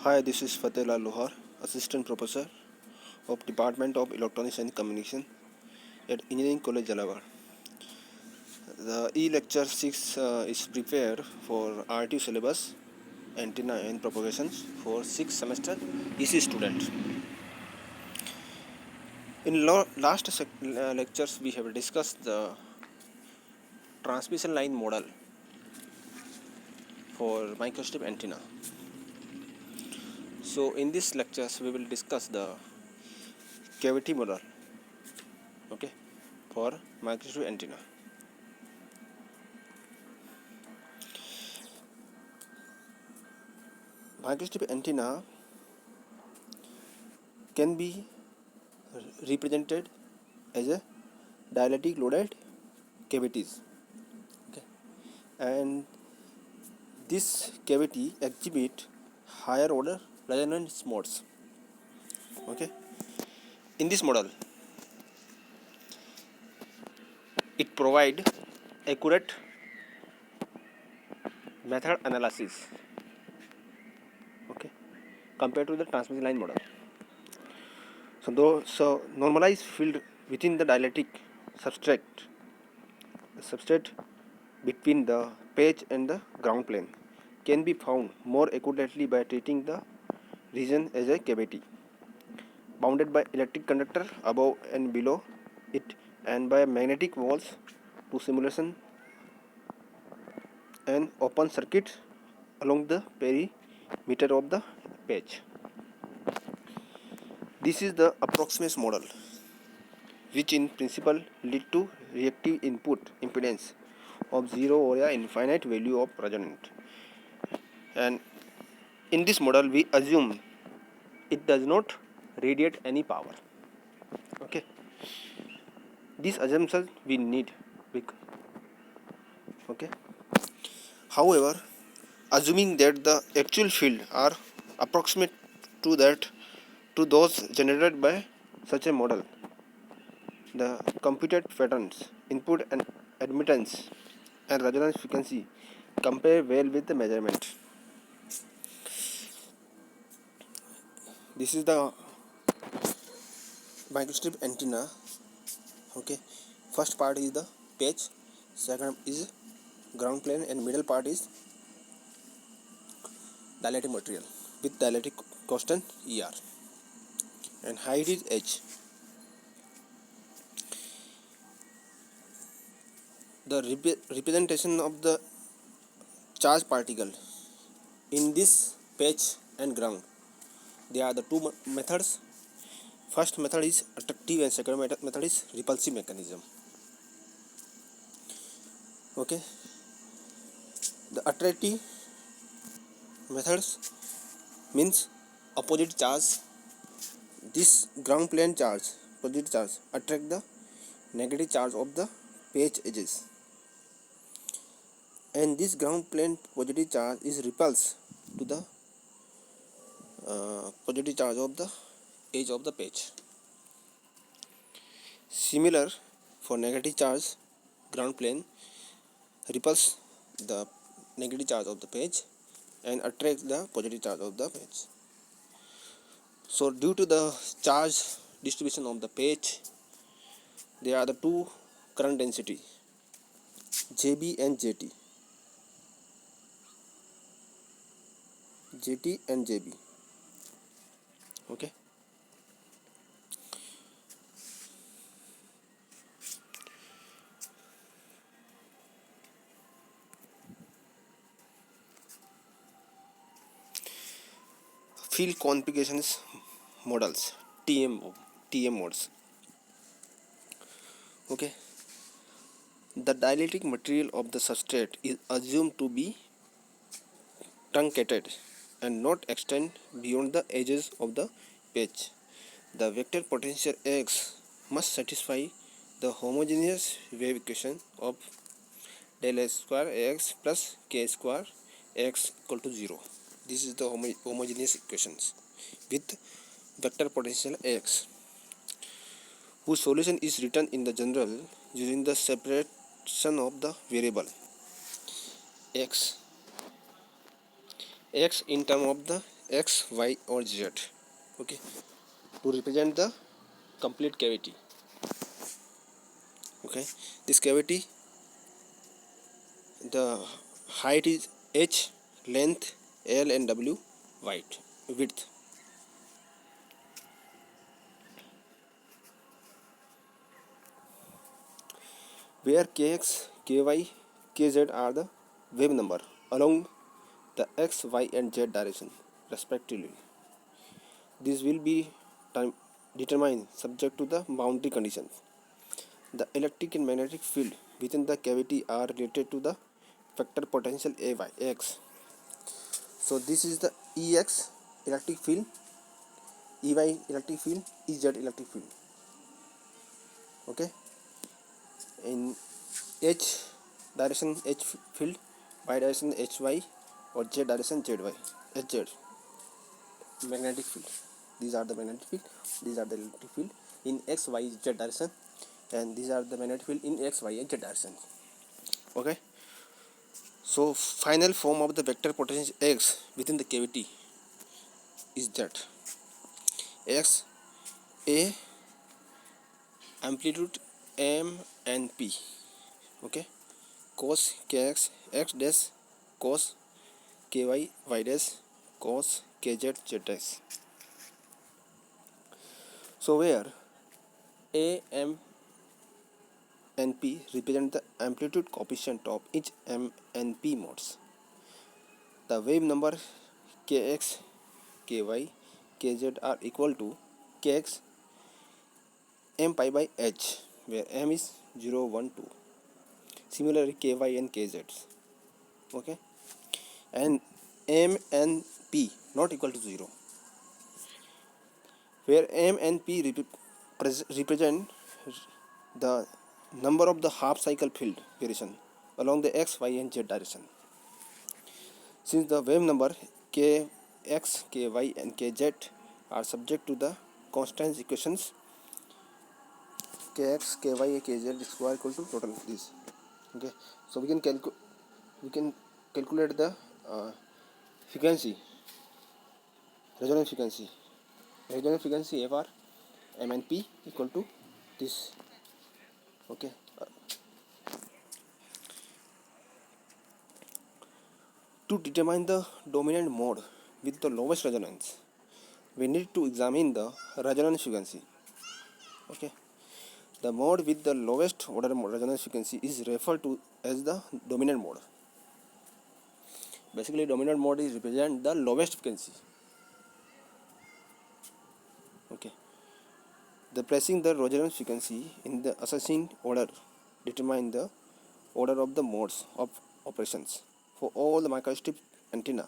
Hi, this is Fatehullah Lohar, Assistant Professor of Department of Electronics and Communication at Engineering College, Jalawar. The e-lecture 6 is prepared for RTU syllabus, antenna and propagations for 6th semester EC students. In last lectures, we have discussed the transmission line model for microstrip antenna. So in this lectures, we will discuss the cavity model, okay, for microstrip antenna. Microstrip antenna can be represented as a dielectric loaded cavities, okay, and this cavity exhibit higher order resonance modes, okay. In this model it provide accurate method analysis, okay, compared to the transmission line model. So normalized field within the dielectric substrate between the patch and the ground plane can be found more accurately by treating the region as a cavity bounded by electric conductor above and below it and by magnetic walls to simulation and open circuit along the perimeter of the patch. This is the approximate model, which in principle lead to reactive input impedance of 0 or a infinite value of resonant. And in this model we assume it does not radiate any power, okay. This assumption we need, okay. However, assuming that the actual field are approximate to those generated by such a model, the computed patterns, input and admittance and resonance frequency compare well with the measurement. This is the microstrip antenna, okay. First part is the patch, second is ground plane, and middle part is dielectric material with dielectric constant ER, and height is h. The representation of the charge particle in this patch and ground, there are the two methods. First method is attractive and second method is repulsive mechanism, okay. The attractive methods means opposite charge. This ground plane charge, positive charge, attract the negative charge of the patch edges, and this ground plane positive charge is repulsed to the positive charge of the edge of the patch. Similar for negative charge, ground plane repulse the negative charge of the patch and attract the positive charge of the patch. So due to the charge distribution of the patch, there are the two current density, JB and JT. JT and JB, okay. Field configurations models, TM modes, okay. The dielectric material of the substrate is assumed to be truncated and not extend beyond the edges of the patch. The vector potential X must satisfy the homogeneous wave equation of del S square X plus K square X equal to 0. This is the homogeneous equations with vector potential X, whose solution is written in the general using the separation of the variable X in term of the x, y or z. Okay, to represent the complete cavity. Okay, this cavity, the height is h, length l and w, width. Where kx, ky, kz are the wave number along the x, y and z direction respectively. This will be determined subject to the boundary conditions. The electric and magnetic field within the cavity are related to the vector potential Ax. So this is the Ex electric field, Ey electric field, Ez electric field. Okay, in H direction H field, Y direction Hy or Z direction Zy, Hz magnetic field. These are the magnetic field, these are the electric field in X, Y, Z direction, and these are the magnetic field in X, Y and Z direction. Okay, so final form of the vector potential X within the cavity is that X A amplitude M and P. Okay, cos kx x dash, cos ky y dash, cos kz z dash. So where A, M and P represent the amplitude coefficient of each M and P modes. The wave number kx, ky, kz are equal to kx m pi by h, where m is 0, 1, 2. Similarly ky and kz. Okay, and m and p not equal to 0, where m and p represent the number of the half cycle field variation along the x, y and z direction. Since the wave number k x, ky and kz are subject to the constant equations kx, ky, kz square equal to total this. Okay, so we can calculate the frequency, resonance frequency Fr m and p equal to this. Okay, to determine the dominant mode with the lowest resonance, we need to examine the resonance frequency. Okay, the mode with the lowest order resonance frequency is referred to as the dominant mode. Basically, dominant mode is represent the lowest frequency. Okay, the pressing the resonance frequency in the ascending order determine the order of the modes of operations for all the microstrip antenna.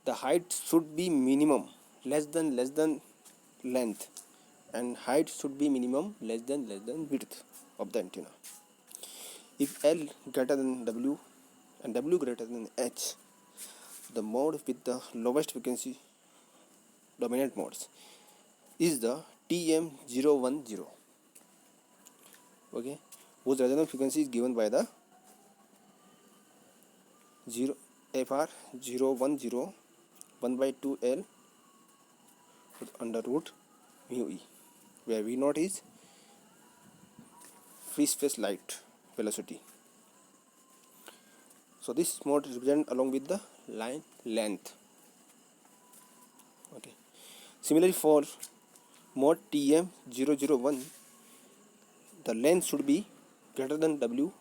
The height should be minimum less than length, and height should be minimum less than width of the antenna. If L greater than W and W greater than H, the mode with the lowest frequency dominant modes is the TM010. Okay, whose resonance frequency is given by the 0 FR 010 1 by 2L under root mu e, where V naught is free space light velocity. So this mode represent along with the line length. Okay. Similarly for mode TM001, the length should be greater than W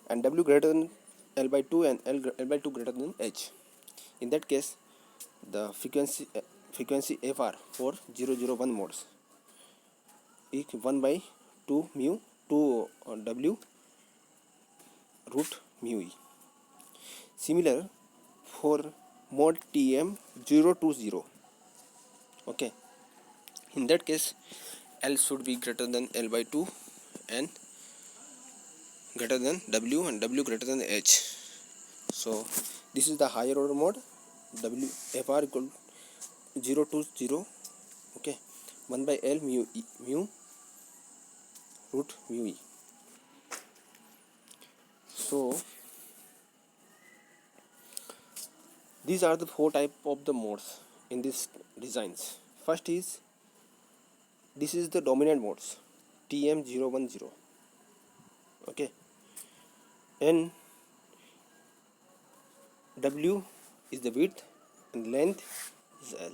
and W greater than L by 2 and L by 2 greater than H. In that case, the frequency FR for 001 modes is 1 by 2 mu 2 W root mu e. Similar for mode TM020. Okay, in that case L should be greater than L by 2 and greater than W and W greater than H. So this is the higher order mode, W FR equal 020. Okay, 1 by L mu e, mu root mu e. So These are the four type of the modes in this designs. First is, this is the dominant modes, TM010. Okay, and W is the width and length is L.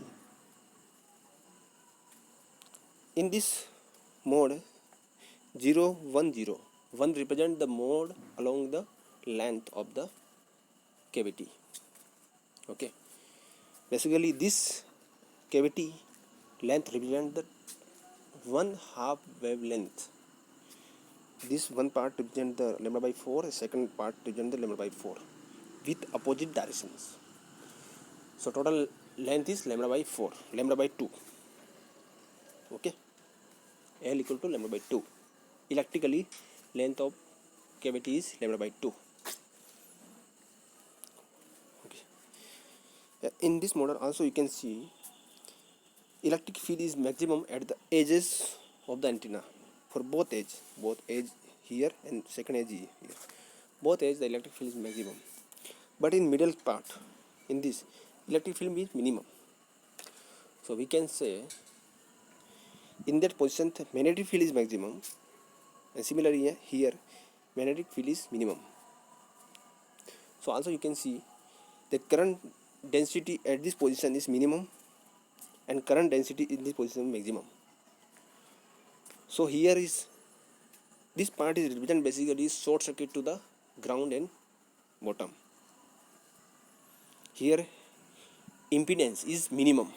In this mode 010, 1 represent the mode along the length of the cavity. Okay, basically this cavity length represent the 1/2 wavelength. This one part represent the lambda by 4, the second part represent the lambda by 4 with opposite directions. So total length is lambda by 4, lambda by 2. Okay, L equal to lambda by 2. Electrically, length of cavity is lambda by 2. Okay. In this model also you can see electric field is maximum at the edges of the antenna for both edge here and second edge here. Both edge the electric field is maximum, but in middle part, in this electric field is minimum. So we can say in that position the magnetic field is maximum, and similarly here magnetic field is minimum. So also you can see the current density at this position is minimum and current density in this position maximum. So here is this part is represented basically short circuit to the ground and bottom. Here impedance is minimum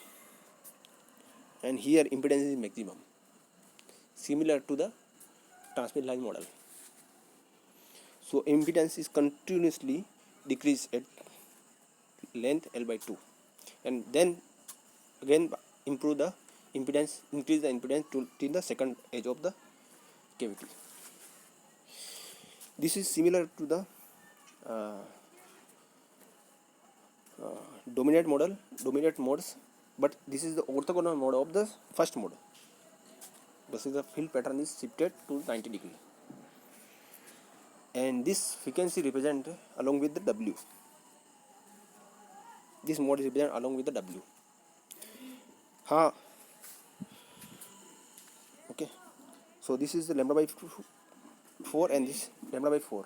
and here impedance is maximum, similar to the transmit line model. So impedance is continuously decreased at length L by 2, and then again improve the impedance, increase the impedance till the second edge of the cavity. This is similar to the dominant modes, but this is the orthogonal mode of the first mode. This is the field pattern is shifted to 90 degree, and this frequency represent along with the W. This mode is represent along with the W. Okay, so this is the lambda by 4 and this lambda by 4.